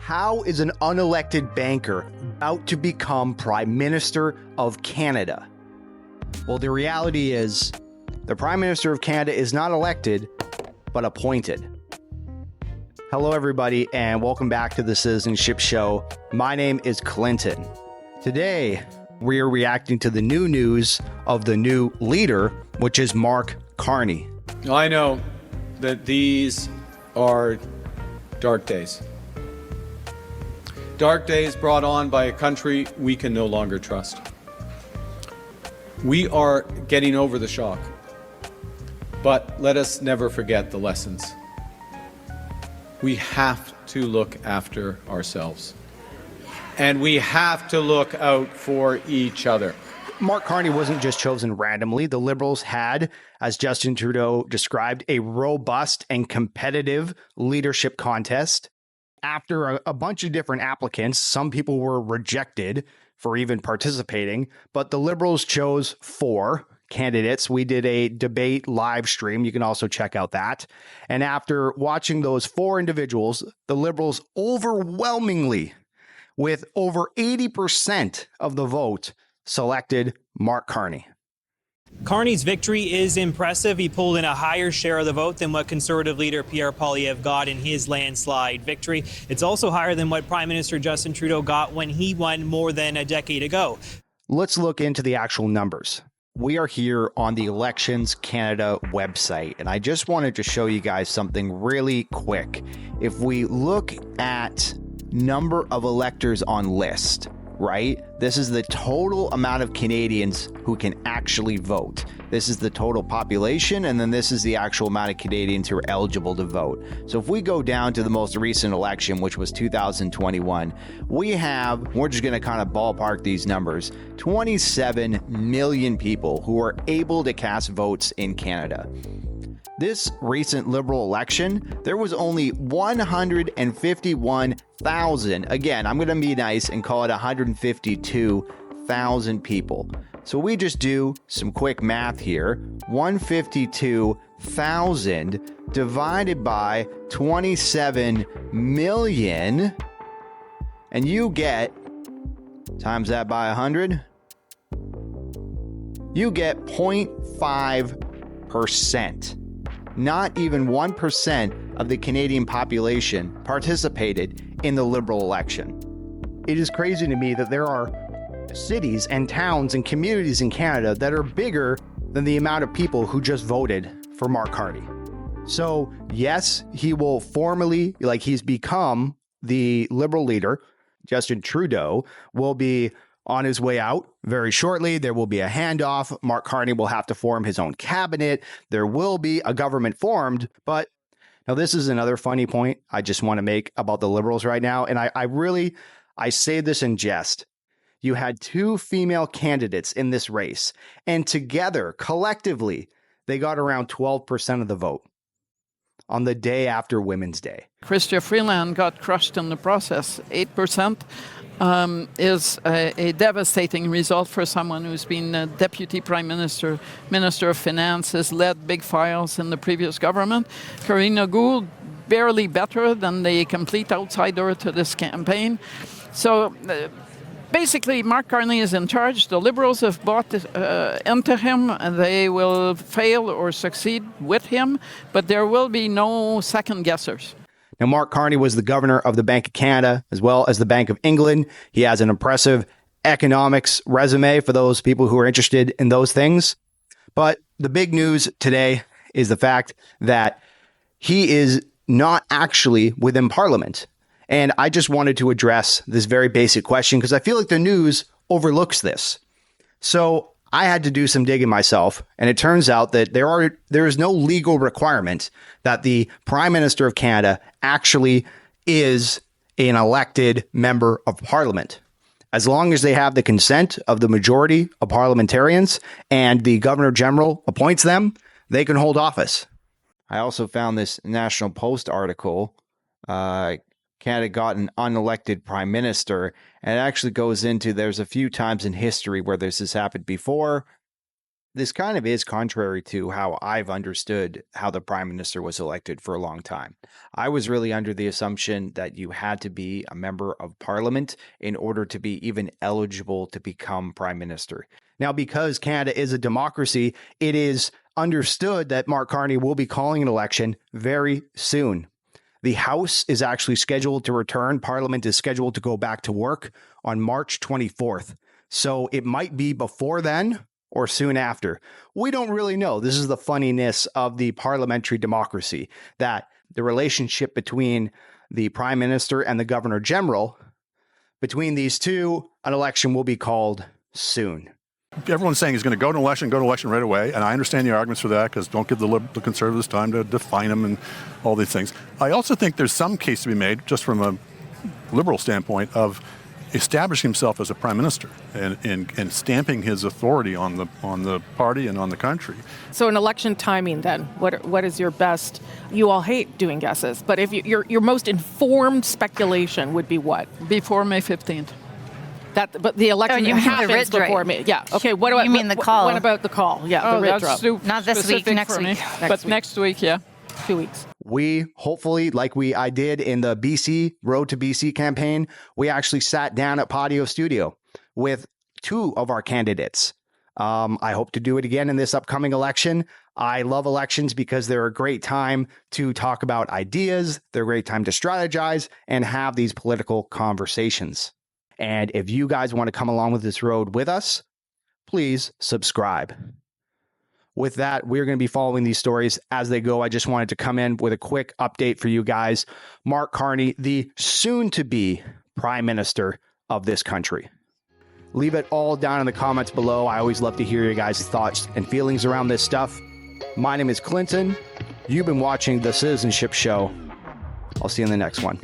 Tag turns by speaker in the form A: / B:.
A: How is an unelected banker about to become Prime Minister of Canada? Well, the reality is the Prime Minister of Canada is not elected, but appointed. Hello, everybody, and welcome back to the Citi-Zen-Ship show. My name is Clinton. Today, we are reacting to the new news of the new leader, which is Mark Carney.
B: I know that these are dark days. Dark days brought on by a country we can no longer trust. We are getting over the shock, but let us never forget the lessons. We have to look after ourselves, and we have to look out for each other.
A: Mark Carney wasn't just chosen randomly. The Liberals had, as Justin Trudeau described, a robust and competitive leadership contest. After a bunch of different applicants, some people were rejected for even participating, but the Liberals chose 4 candidates. We did a debate live stream. You can also check out that. And after watching those 4 individuals, the Liberals overwhelmingly, with over 80% of the vote, selected Mark Carney.
C: Carney's victory is impressive. He pulled in a higher share of the vote than what Conservative leader Pierre Poilievre got in his landslide victory. It's also higher than what Prime Minister Justin Trudeau got when he won more than a decade ago.
A: Let's look into the actual numbers. We are here on the Elections Canada website, and I just wanted to show you guys something really quick. If we look at number of electors on list, right? This is the total amount of Canadians who can actually vote. This is the total population, and then this is the actual amount of Canadians who are eligible to vote. So if we go down to the most recent election, which was 2021, we're just going to kind of ballpark these numbers, 27 million people who are able to cast votes in Canada. This recent Liberal election, there was only 151,000. Again, I'm going to be nice and call it 152,000 people. So we just do some quick math here. 152,000 divided by 27 million. And you get, times that by 100, you get 0.5%. Not even 1% of the Canadian population participated in the Liberal election. It is crazy to me that there are cities and towns and communities in Canada that are bigger than the amount of people who just voted for Mark Carney. So yes, he will formally, he's become the Liberal leader. Justin Trudeau will be on his way out very shortly. There will be a handoff. Mark Carney will have to form his own cabinet. There will be a government formed. But now this is another funny point I just want to make about the Liberals right now. And I say this in jest. You had 2 female candidates in this race, and together, collectively, they got around 12% of the vote on the day after Women's Day.
D: Chrystia Freeland got crushed in the process. 8% is a devastating result for someone who's been a deputy prime minister, minister of finance, has led big files in the previous government. Karina Gould, barely better than the complete outsider to this campaign. So basically, Mark Carney is in charge. The Liberals have bought into him. They will fail or succeed with him, but there will be no second guessers.
A: Now, Mark Carney was the governor of the Bank of Canada as well as the Bank of England. He has an impressive economics resume for those people who are interested in those things. But the big news today is the fact that he is not actually within Parliament. And I just wanted to address this very basic question because I feel like the news overlooks this. So I had to do some digging myself, and it turns out that there is no legal requirement that the Prime Minister of Canada actually is an elected member of Parliament. As long as they have the consent of the majority of parliamentarians and the Governor General appoints them, they can hold office. I also found this National Post article, Canada got an unelected prime minister, and it actually goes into there's a few times in history where this has happened before. This kind of is contrary to how I've understood how the prime minister was elected for a long time. I was really under the assumption that you had to be a member of parliament in order to be even eligible to become prime minister. Now, because Canada is a democracy, it is understood that Mark Carney will be calling an election very soon. The House is actually scheduled to return. Parliament is scheduled to go back to work on March 24th. So it might be before then or soon after. We don't really know. This is the funniness of the parliamentary democracy, that the relationship between the prime minister and the governor general, between these two, an election will be called soon.
E: Everyone's saying he's going to go to election right away, and I understand the arguments for that, because don't give the Conservatives time to define them and all these things. I also think there's some case to be made, just from a Liberal standpoint, of establishing himself as a prime minister and stamping his authority on the party and on the country.
F: So in election timing, then, what is your best? You all hate doing guesses, but if your most informed speculation would be what?
D: Before May 15th.
F: But the election happens before me. Yeah. Okay. What about
G: you mean the call?
F: What about the call? Yeah, the writ drop.
G: Not this week. Next week.
D: Next week, yeah.
F: 2 weeks.
A: We hopefully, like I did in the BC Road to BC campaign, we actually sat down at Patio Studio with two of our candidates. I hope to do it again in this upcoming election. I love elections because they're a great time to talk about ideas. They're a great time to strategize and have these political conversations. And if you guys want to come along with this road with us, please subscribe. With that, we're going to be following these stories as they go. I just wanted to come in with a quick update for you guys. Mark Carney, the soon-to-be prime minister of this country. Leave it all down in the comments below. I always love to hear your guys' thoughts and feelings around this stuff. My name is Clinton. You've been watching The Citi-Zen-Ship Show. I'll see you in the next one.